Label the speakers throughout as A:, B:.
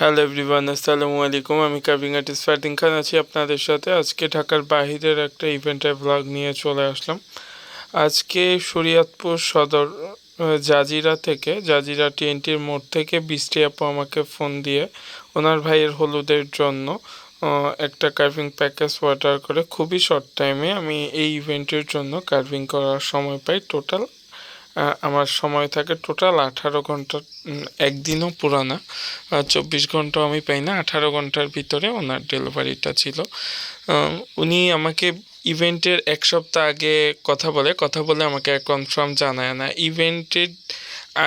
A: Hello everyone, আসসালামু আলাইকুম। আমি কার্ভিং আর্টিস্ট ফারদিন খান আছি আপনাদের সাথে। আজকে ঢাকার বাহিরের একটা ইভেন্টের ব্লগ নিয়ে চলে আসলাম। আজকে শরীয়তপুর সদর জাজিরা থেকে, জাজিরা টিএনটির মোড় থেকে বৃষ্টি আপু আমাকে ফোন দিয়ে ওনার ভাইয়ের হলুদের জন্য একটা কার্ভিং প্যাকেজ অর্ডার করে খুবই শর্ট টাইমে আমি এই ইভেন্টের জন্য কার্ভিং করার সময় পাই। টোটাল আমার সময় থাকে টোটাল 18 ঘন্টা, একদিনও পুরানা 24 ঘন্টা আমি পাই না। 18 ঘন্টার ভিতরে ওনার ডেলিভারিটা ছিল। উনি আমাকে ইভেন্টের এক সপ্তাহ আগে কথা বলে আমাকে কনফার্ম জানায় না। ইভেন্টের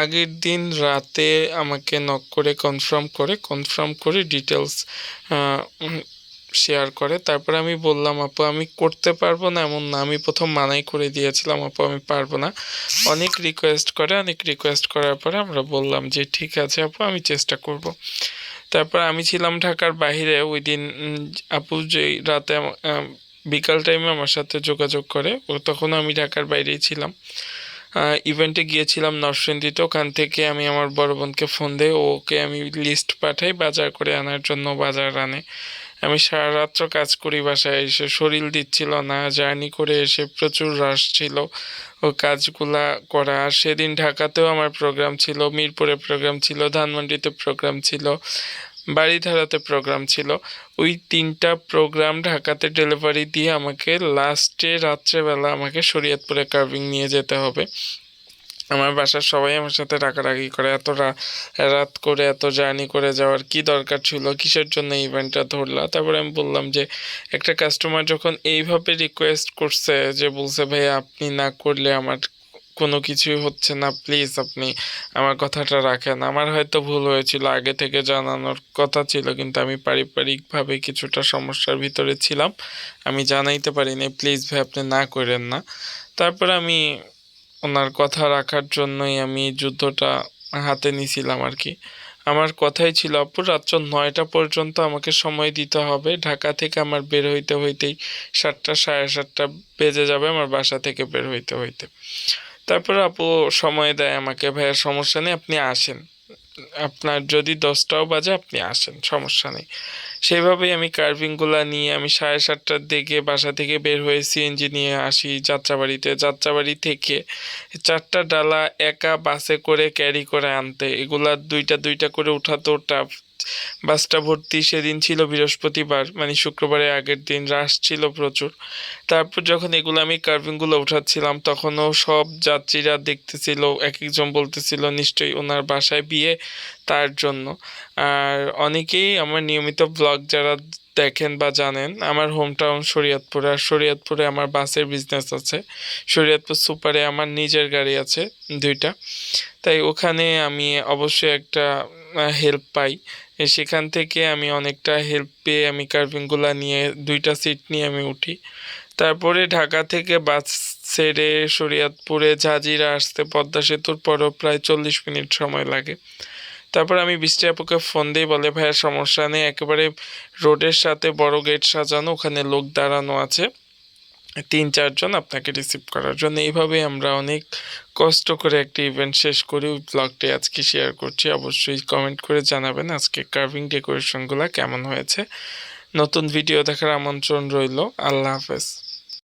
A: আগের দিন রাতে আমাকে নক করে কনফার্ম করে ডিটেলস শেয়ার করে। তারপরে আমি বললাম, আপু আমি করতে পারবো না এমন না, আমি প্রথম মানাই করে দিয়েছিলাম আপু আমি পারবো না। অনেক রিকোয়েস্ট করার পরে আমরা বললাম যে ঠিক আছে আপু, আমি চেষ্টা করব। তারপর আমি ছিলাম ঢাকার বাইরে ওই দিন। আপু যে রাতে বিকাল টাইমে আমার সাথে যোগাযোগ করে, তখন আমি ঢাকার বাইরেই ছিলাম। ইভেন্টে গিয়েছিলাম নরসিংদীতে। ওখান থেকে আমি আমার বড় বোনকে ফোন দিই, ওকে আমি লিস্ট পাঠাই বাজার করে আনার জন্য। বাজার আনে, আমি সারা রাত্র কাজ করি, বাসায় এসে শরীর দিচ্ছিল না। জার্নি করে এসে প্রচুর রাশ ছিল ও কাজগুলা করা। আর সেদিন ঢাকাতেও আমার প্রোগ্রাম ছিল, মিরপুরে প্রোগ্রাম ছিল, ধানমন্ডিতে প্রোগ্রাম ছিল, বাড়িধারাতে প্রোগ্রাম ছিল। ওই 3টা প্রোগ্রাম ঢাকাতে ডেলিভারি দিয়ে আমাকে লাস্টে রাত্রেবেলা আমাকে শরীয়তপুরে কার্ভিং নিয়ে যেতে হবে। আমার বাসার সবাই আমার সাথে রাগারাগি করে, এত রাত করে এত জার্নি করে যাওয়ার কি দরকার ছিল, কিসের জন্য ইভেন্টটা ধরলা। তারপরে আমি বললাম যে একটা কাস্টমার যখন এইভাবে রিকোয়েস্ট করছে, যে বলছে ভাই আপনি না করলে আমার কোনো কিছুই হচ্ছে না, প্লিজ আপনি আমার কথাটা রাখেন। আমার হয়তো ভুল হয়েছিল, আগে থেকে জানানোর কথা ছিল, কিন্তু আমি পারিবারিকভাবে কিছুটা সমস্যার ভিতরে ছিলাম, আমি জানাইতে পারিনি। প্লিজ ভাই আপনি না করেন না। তারপরে আমি ওনার কথা রাখার জন্যই আমি যুদ্ধটা হাতে নিয়েছিলাম আর কি। আমার কথাই ছিল আপু রাত্র 9টা পর্যন্ত আমাকে সময় দিতে হবে। ঢাকা থেকে আমার বের হইতে হইতেই 7টা, 7:30 বেজে যাবে আমার বাসা থেকে বের হইতে হইতে। তারপর আপু সময় দেয় আমাকে, ভাইয়া সমস্যা নেই আপনি আসেন, আপনার যদি 10টাও বাজে আপনি আসেন, সমস্যা নেই। সেইভাবেই আমি কার্ভিংগুলা নিয়ে আমি 7:30টার দিকে বাসা থেকে বের হয়ে সিএনজি নিয়ে আসি যাত্রাবাড়িতে। যাত্রাবাড়ি থেকে 4টা ডালা একা বাসে করে ক্যারি করে আনতে, এগুলা দুইটা দুইটা করে উঠাতো টাফ। বাসটা ভর্তি। সেদিন ছিল বৃহস্পতিবার, মানে শুক্রবারের আগের দিন, রাশ ছিল প্রচুর। তারপর যখন এগুলো আমি কার্ভিংগুলো উঠাচ্ছিলাম, তখনও সব যাত্রীরা দেখতেছিল, এক একজন বলতেছিল নিশ্চয়ই ওনার বাসায় বিয়ে, তার জন্য। আর অনেকেই আমার নিয়মিত ব্লগ যারা দেখেন বা জানেন, আমার হোম টাউন শরীয়তপুর। আর শরীয়তপুরে আমার বাসের বিজনেস আছে। শরীয়তপুর সুপারে আমার নিজের গাড়ি আছে 2টা। তাই ওখানে আমি অবশ্যই একটা হেল্প পাই। সেখান থেকে আমি অনেকটা হেল্প পেয়ে আমি কার্ভিংগুলো নিয়ে 2টা সিট নিয়ে আমি উঠি। তারপরে ঢাকা থেকে বাস ছেড়ে শরীয়তপুরে জাজিরা আসতে পদ্মা সেতুর পরও প্রায় 40 মিনিট সময় লাগে। তারপর আমি বৃষ্টি আপুকে ফোন দিই, বলে ভাইয়া সমস্যা নেই, একেবারে রোডের সাথে বড় গেট সাজানো, ওখানে লোক দাঁড়ানো আছে 3-4 জন আপনাকে রিসিভ করার জন্য। এইভাবে আমরা অনেক কষ্ট করে একটা ইভেন্ট শেষ করি। ওই ব্লগটি আজকে শেয়ার করছি। অবশ্যই কমেন্ট করে জানাবেন আজকে কার্ভিং ডেকোরেশনগুলো কেমন হয়েছে। নতুন ভিডিও দেখার আমন্ত্রণ রইল। আল্লাহ হাফেজ।